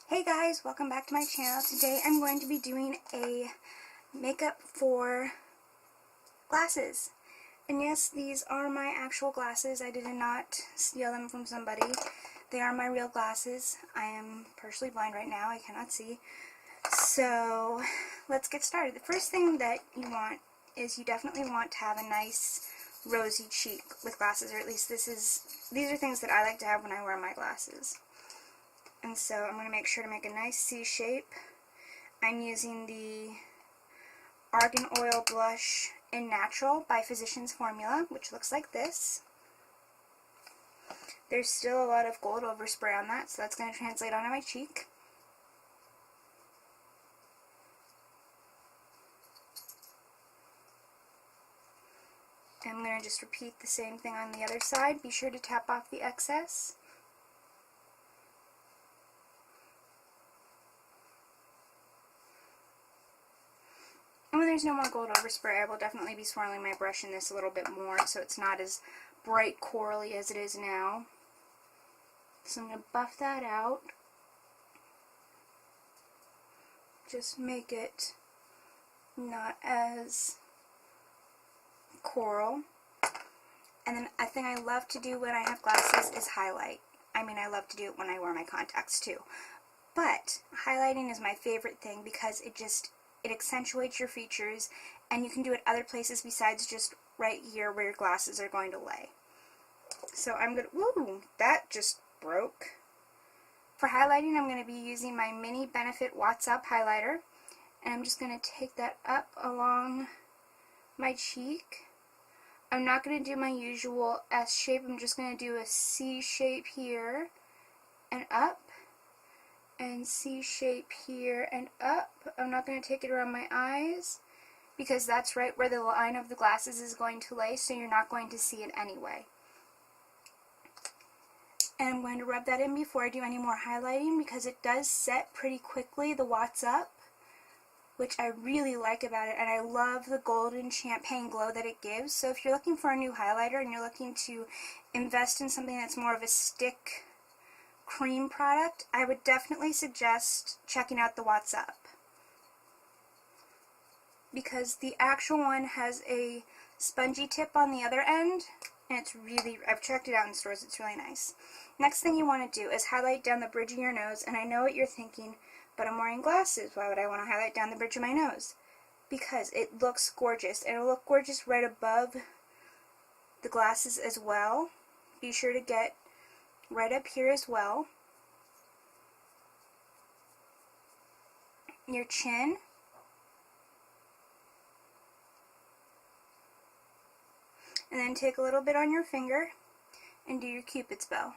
Hey guys, welcome back to my channel. Today I'm going to be doing a makeup for glasses. And yes, these are my actual glasses. I did not steal them from somebody. They are my real glasses. I am partially blind right now. I cannot see. So let's get started. The first thing that you want is you definitely want to have a nice rosy cheek with glasses, or at least these are things that I like to have when I wear my glasses. And so I'm going to make sure to make a nice C shape. I'm using the Argan Oil Blush in Natural by Physicians Formula, which looks like this. There's still a lot of gold overspray on that, so that's going to translate onto my cheek. I'm going to just repeat the same thing on the other side. Be sure to tap off the excess. And when there's no more gold overspray, I will definitely be swirling my brush in this a little bit more so it's not as bright corally as it is now. So I'm going to buff that out. Just make it not as coral. And then a thing I love to do when I have glasses is highlight. I mean, I love to do it when I wear my contacts too. But highlighting is my favorite thing because it accentuates your features, and you can do it other places besides just right here where your glasses are going to lay. So I'm going to, woo, that just broke. For highlighting, I'm going to be using my Mini Benefit What's Up highlighter, and I'm just going to take that up along my cheek. I'm not going to do my usual S shape, I'm just going to do a C shape here and up. And C shape here and up. I'm not going to take it around my eyes because that's right where the line of the glasses is going to lay, so you're not going to see it anyway. And I'm going to rub that in before I do any more highlighting because it does set pretty quickly, the What's Up, which I really like about it, and I love the golden champagne glow that it gives. So if you're looking for a new highlighter and you're looking to invest in something that's more of a stick cream product, I would definitely suggest checking out the What's Up, because the actual one has a spongy tip on the other end, and it's really, I've checked it out in stores, it's really nice. Next thing you want to do is highlight down the bridge of your nose, and I know what you're thinking, but I'm wearing glasses, why would I want to highlight down the bridge of my nose? Because it looks gorgeous, and it'll look gorgeous right above the glasses as well. Be sure to get right up here as well, your chin, and then take a little bit on your finger and do your Cupid's bow.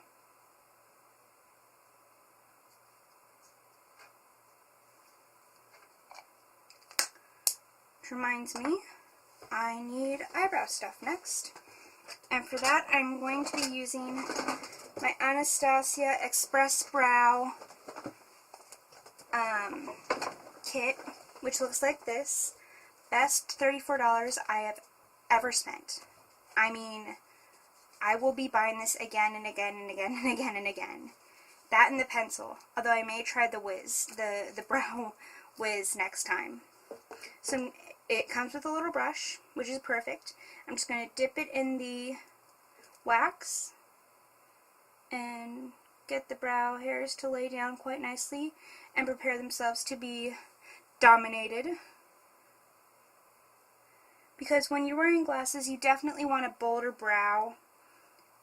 Which reminds me, I need eyebrow stuff next, and for that I'm going to be using my Anastasia Express Brow kit, which looks like this. Best $34 I have ever spent. I mean, I will be buying this again and again and again and again and again. That and the pencil, although I may try the Wiz, the brow Wiz next time. So it comes with a little brush, which is perfect. I'm just going to dip it in the wax and get the brow hairs to lay down quite nicely and prepare themselves to be dominated. Because when you're wearing glasses, you definitely want a bolder brow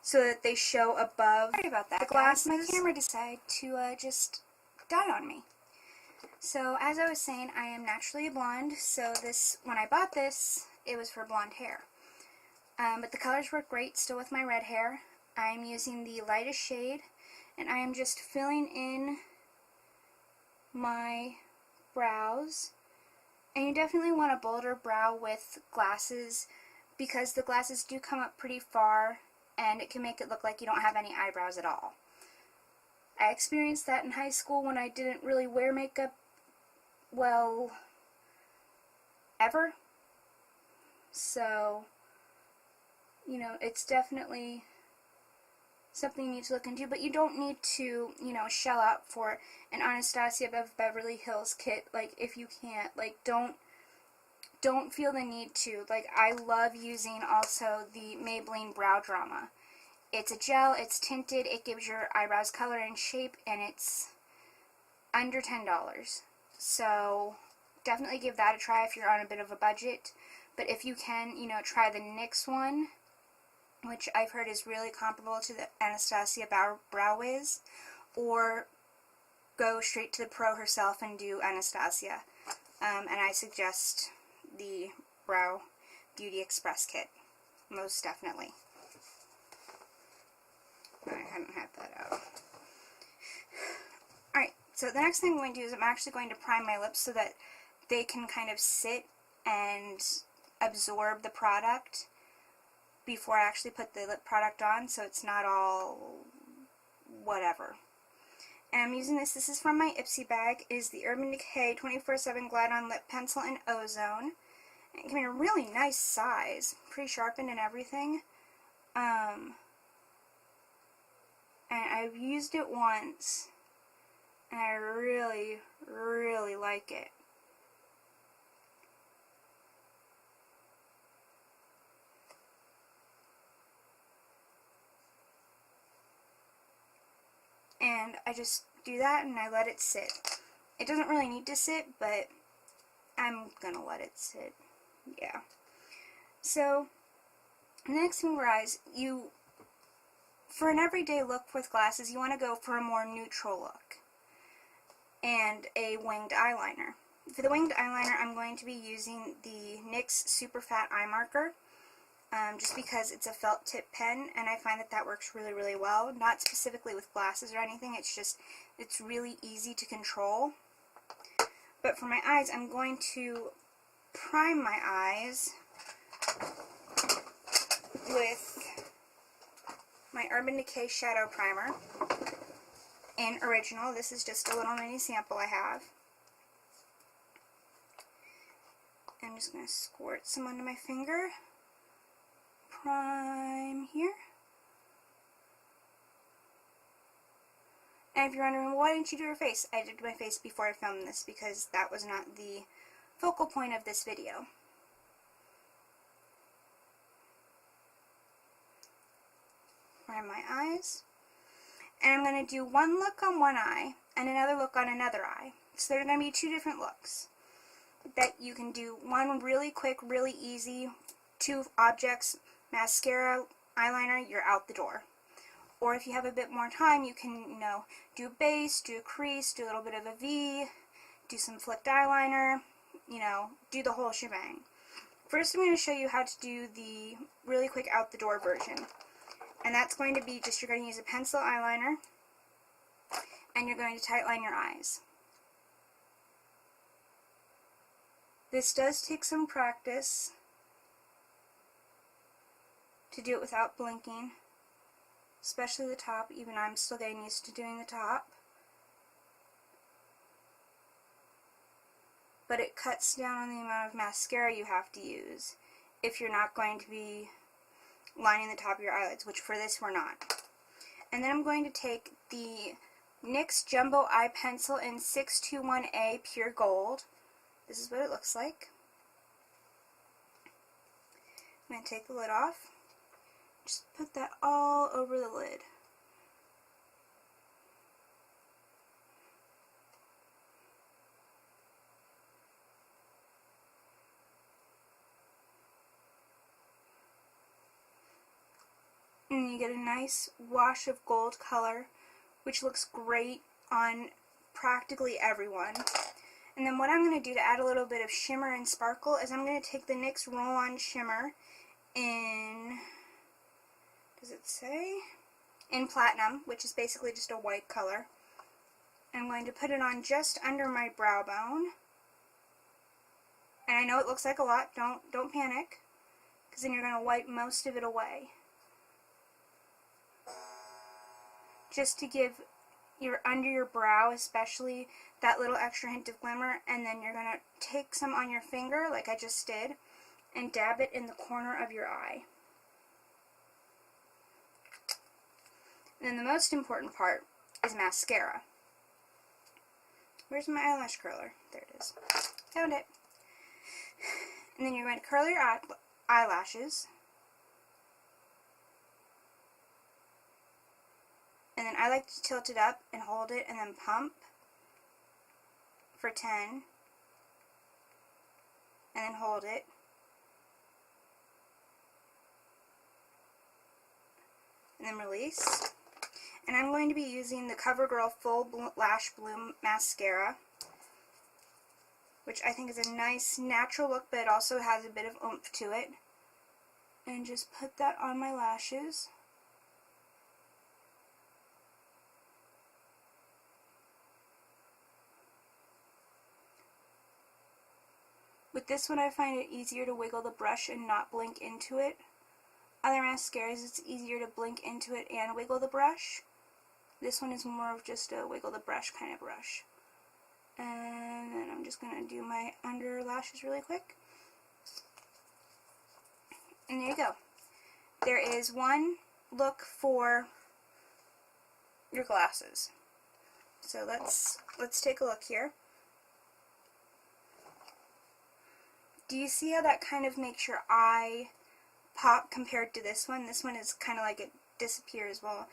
so that they show above. Sorry about that. The glass, my camera decided to just die on me. So as I was saying, I am naturally a blonde, so when I bought this, it was for blonde hair. But the colors work great still with my red hair. I'm using the lightest shade, and I am just filling in my brows. And you definitely want a bolder brow with glasses because the glasses do come up pretty far and it can make it look like you don't have any eyebrows at all. I experienced that in high school when I didn't really wear makeup, well, ever. So, you know, it's definitely something you need to look into, but you don't need to, you know, shell out for an Anastasia of Beverly Hills kit, like, if you can't. Like, don't feel the need to. Like, I love using also the Maybelline Brow Drama. It's a gel, it's tinted, it gives your eyebrows color and shape, and it's under $10. So, definitely give that a try if you're on a bit of a budget. But if you can, you know, try the NYX one, which I've heard is really comparable to the Anastasia Brow Wiz, or go straight to the pro herself and do Anastasia. And I suggest the Brow Beauty Express kit, most definitely. I hadn't had that out. Alright, so the next thing I'm going to do is I'm actually going to prime my lips so that they can kind of sit and absorb the product before I actually put the lip product on, so it's not all whatever. And I'm using this. This is from my Ipsy bag. It is the Urban Decay 24/7 Glide On Lip Pencil in Ozone. It came in a really nice size, pretty sharpened and everything. And I've used it once, and I really, really like it. And I just do that and I let it sit. It doesn't really need to sit, but I'm gonna let it sit. Yeah. So, the next thing for eyes, for an everyday look with glasses, you want to go for a more neutral look and a winged eyeliner. For the winged eyeliner, I'm going to be using the NYX Super Fat Eye Marker. Just because it's a felt tip pen, and I find that works really, really well. Not specifically with glasses or anything, it's really easy to control. But for my eyes, I'm going to prime my eyes with my Urban Decay Shadow Primer in Original. This is just a little mini sample I have. I'm just going to squirt some onto my finger. Prime here. And if you're wondering, why didn't you do your face? I did my face before I filmed this because that was not the focal point of this video. Prime my eyes. And I'm going to do one look on one eye and another look on another eye. So there are going to be two different looks that you can do. One really quick, really easy, two objects, mascara, eyeliner, you're out the door. Or if you have a bit more time, you can, you know, do a base, do a crease, do a little bit of a V, do some flicked eyeliner, you know, do the whole shebang. First I'm going to show you how to do the really quick out the door version. And that's going to be just, you're going to use a pencil eyeliner, and you're going to tightline your eyes. This does take some practice to do it without blinking, especially the top. Even I'm still getting used to doing the top. But it cuts down on the amount of mascara you have to use if you're not going to be lining the top of your eyelids, which for this we're not. And then I'm going to take the NYX Jumbo Eye Pencil in 621A Pure Gold. This is what it looks like. I'm going to take the lid off. Just put that all over the lid. And you get a nice wash of gold color, which looks great on practically everyone. And then what I'm going to do to add a little bit of shimmer and sparkle is I'm going to take the NYX Roll-On Shimmer in, does it say? In Platinum, which is basically just a white color. I'm going to put it on just under my brow bone. And I know it looks like a lot, don't panic, because then you're going to wipe most of it away. Just to give your under your brow especially that little extra hint of glimmer, and then you're going to take some on your finger like I just did and dab it in the corner of your eye. And then the most important part is mascara. Where's my eyelash curler? There it is. Found it. And then you're going to curl your eyelashes. And then I like to tilt it up and hold it and then pump for 10. And then hold it. And then release. And I'm going to be using the CoverGirl Full Lash Bloom Mascara, which I think is a nice natural look, but it also has a bit of oomph to it. And just put that on my lashes. With this one, I find it easier to wiggle the brush and not blink into it. Other mascaras, it's easier to blink into it and wiggle the brush. This one is more of just a wiggle the brush kind of brush. And then I'm just going to do my under lashes really quick. And there you go. There is one look for your glasses. So let's take a look here. Do you see how that kind of makes your eye pop compared to this one? This one is kind of like it disappears. Well,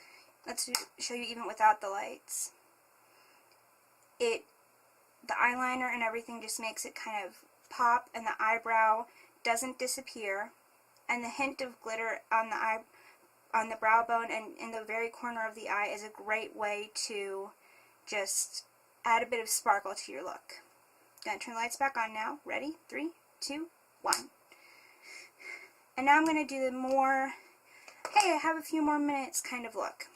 let's show you even without the lights. The eyeliner and everything just makes it kind of pop, and the eyebrow doesn't disappear, and the hint of glitter on the brow bone and in the very corner of the eye is a great way to just add a bit of sparkle to your look. Gonna turn the lights back on now. Ready? 3, 2, 1. And now I'm going to do the more, hey, I have a few more minutes kind of look.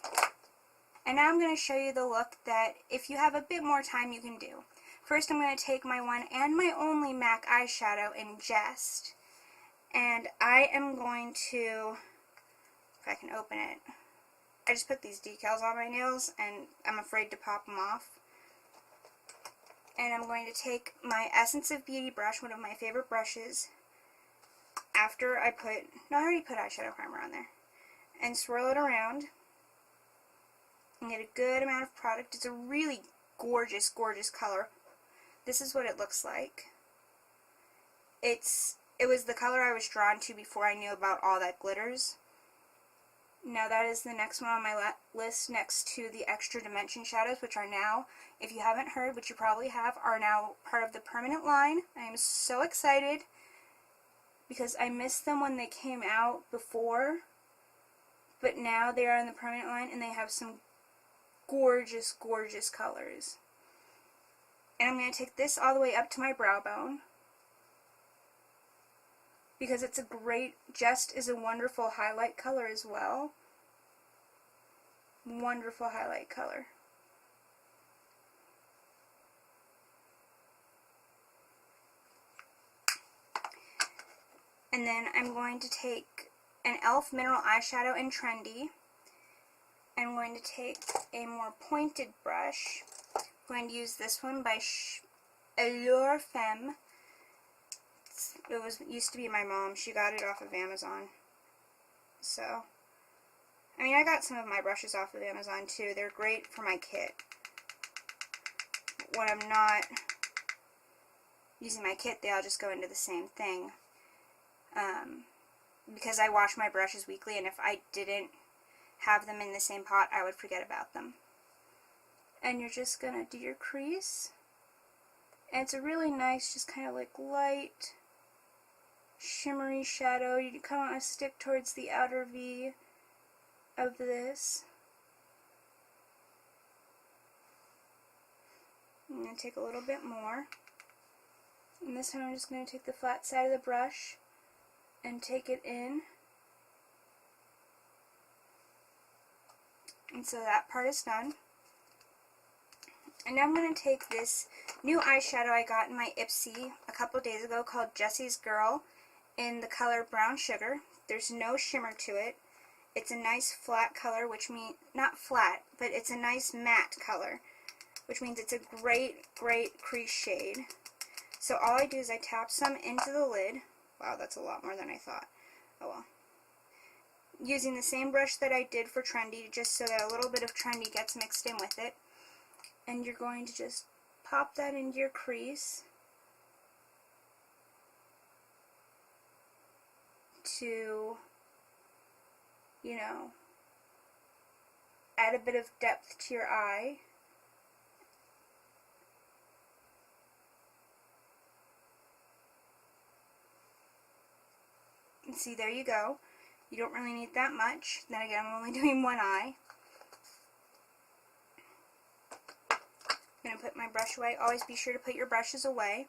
And now I'm going to show you the look that if you have a bit more time you can do. First I'm going to take my one and my only MAC eyeshadow in Jest. And I am going to, if I can open it, I just put these decals on my nails and I'm afraid to pop them off. And I'm going to take my Essence of Beauty brush, one of my favorite brushes, after I already put eyeshadow primer on there, and swirl it around and get a good amount of product. It's a really gorgeous, gorgeous color. This is what it looks like. It was the color I was drawn to before I knew about all that glitters. Now that is the next one on my list next to the Extra Dimension shadows, which are now, if you haven't heard, which you probably have, are now part of the permanent line. I am so excited because I missed them when they came out before, but now they are in the permanent line and they have some gorgeous, gorgeous colors. And I'm going to take this all the way up to my brow bone, because it's a great, Just is a wonderful highlight color as well. Wonderful highlight color. And then I'm going to take an e.l.f. mineral eyeshadow in Trendy. I'm going to take a more pointed brush. I'm going to use this one by Allure Femme. It used to be my mom. She got it off of Amazon. So, I mean, I got some of my brushes off of Amazon too. They're great for my kit. When I'm not using my kit, they all just go into the same thing. Because I wash my brushes weekly, and if I didn't have them in the same pot, I would forget about them. And you're just going to do your crease. And it's a really nice, just kind of like light, shimmery shadow. You kind of want to stick towards the outer V of this. I'm going to take a little bit more. And this time I'm just going to take the flat side of the brush and take it in. And so that part is done. And now I'm going to take this new eyeshadow I got in my Ipsy a couple days ago called Jessie's Girl in the color Brown Sugar. There's no shimmer to it. It's a nice flat color, which means, not flat, but it's a nice matte color, which means it's a great, great crease shade. So all I do is I tap some into the lid. Wow, that's a lot more than I thought. Oh well. using the same brush that I did for Trendy, just so that a little bit of Trendy gets mixed in with it. And you're going to just pop that into your crease to, you know, add a bit of depth to your eye. And see, there you go. You don't really need that much. Then again, I'm only doing one eye. I'm going to put my brush away. Always be sure to put your brushes away.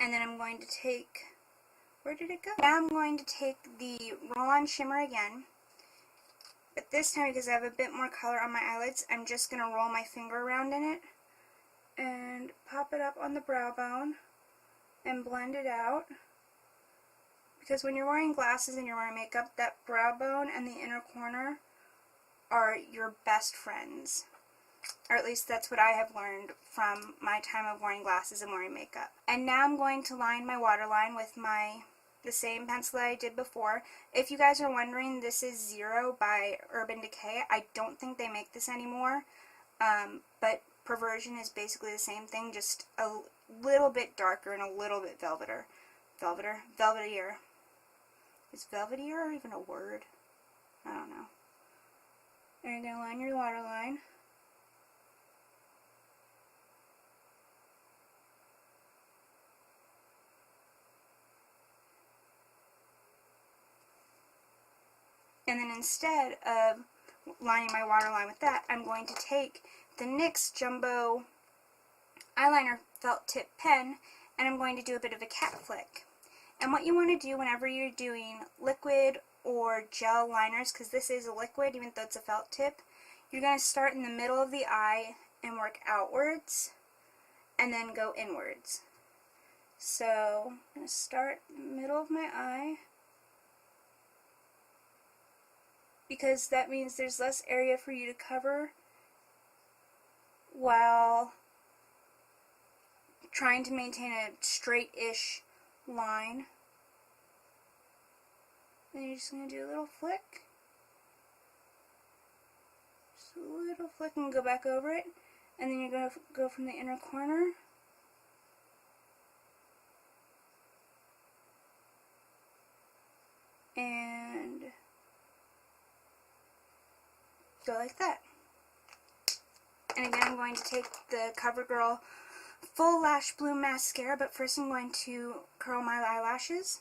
And then I'm going to take, where did it go? Now I'm going to take the Roll-On Shimmer again. But this time, because I have a bit more color on my eyelids, I'm just going to roll my finger around in it and pop it up on the brow bone and blend it out. Because when you're wearing glasses and you're wearing makeup, that brow bone and the inner corner are your best friends. Or at least that's what I have learned from my time of wearing glasses and wearing makeup. And now I'm going to line my waterline with the same pencil that I did before. If you guys are wondering, this is Zero by Urban Decay. I don't think they make this anymore, but Perversion is basically the same thing, just a little bit darker and a little bit velvetier. Is velvetier even a word? I don't know. And you're going to line your waterline. And then instead of lining my waterline with that, I'm going to take the NYX Jumbo Eyeliner Felt Tip Pen, and I'm going to do a bit of a cat flick. And what you want to do whenever you're doing liquid or gel liners, because this is a liquid even though it's a felt tip, you're going to start in the middle of the eye and work outwards, and then go inwards. So I'm going to start in the middle of my eye, because that means there's less area for you to cover while trying to maintain a straight-ish line. Then you're just going to do a little flick. Just a little flick and go back over it. And then you're going to go from the inner corner and go like that. And again, I'm going to take the CoverGirl Full Lash Bloom Mascara, but first I'm going to curl my eyelashes.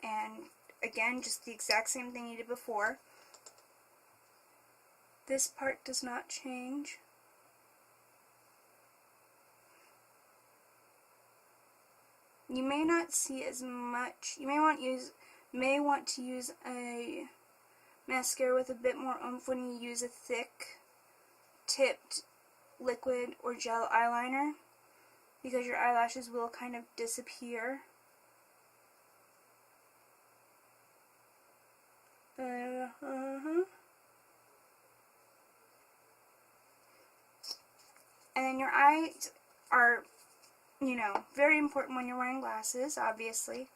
And again, just the exact same thing you did before. This part does not change. You may not see as much. You may want to use a mascara with a bit more oomph when you use a thick tipped liquid or gel eyeliner, because your eyelashes will kind of disappear. And then your eyes are, you know, very important when you're wearing glasses, obviously.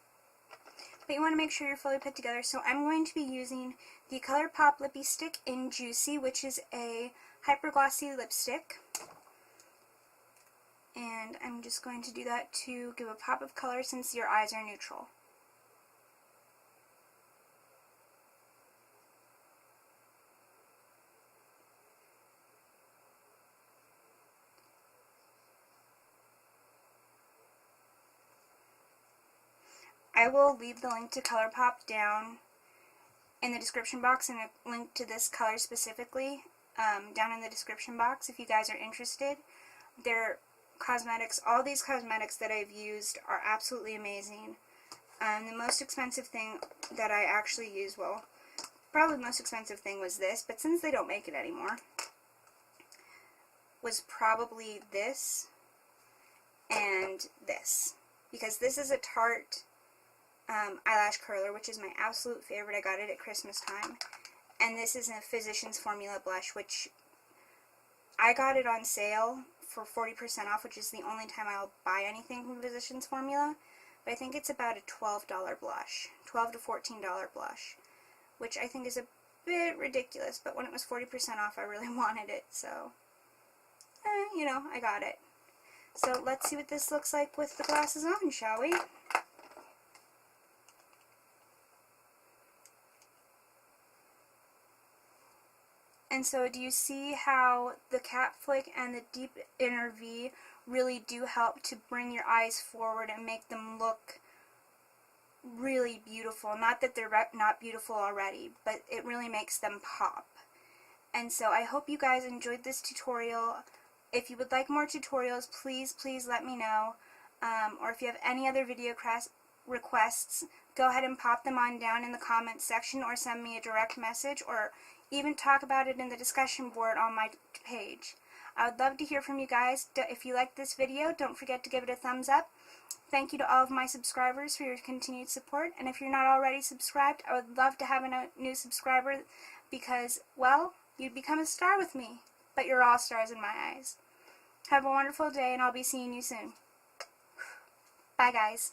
But you want to make sure you're fully put together. So I'm going to be using the ColourPop Lippie Stick in Juicy, which is a hyper glossy lipstick. And I'm just going to do that to give a pop of color since your eyes are neutral. I will leave the link to ColourPop down in the description box, and a link to this color specifically down in the description box if you guys are interested. Their cosmetics, all these cosmetics that I've used are absolutely amazing. The most expensive thing that I actually used, well, probably the most expensive thing was this, but since they don't make it anymore, was probably this and this. Because this is a Tarte eyelash curler, which is my absolute favorite. I got it at Christmas time. And this is a Physicians Formula blush, which I got it on sale for 40% off, which is the only time I'll buy anything from Physicians Formula. But I think it's about a $12 blush, $12 to $14 blush, which I think is a bit ridiculous, but when it was 40% off, I really wanted it, so, you know, I got it. So let's see what this looks like with the glasses on, shall we? And so do you see how the cap flick and the deep inner V really do help to bring your eyes forward and make them look really beautiful? Not that they're not beautiful already, but it really makes them pop. And so I hope you guys enjoyed this tutorial. If you would like more tutorials, please let me know. Or if you have any other video requests, go ahead and pop them on down in the comments section, or send me a direct message, or even talk about it in the discussion board on my page. I would love to hear from you guys. If you liked this video, don't forget to give it a thumbs up. Thank you to all of my subscribers for your continued support, and if you're not already subscribed, I would love to have a new subscriber because, well, you'd become a star with me, but you're all stars in my eyes. Have a wonderful day, and I'll be seeing you soon. Bye, guys.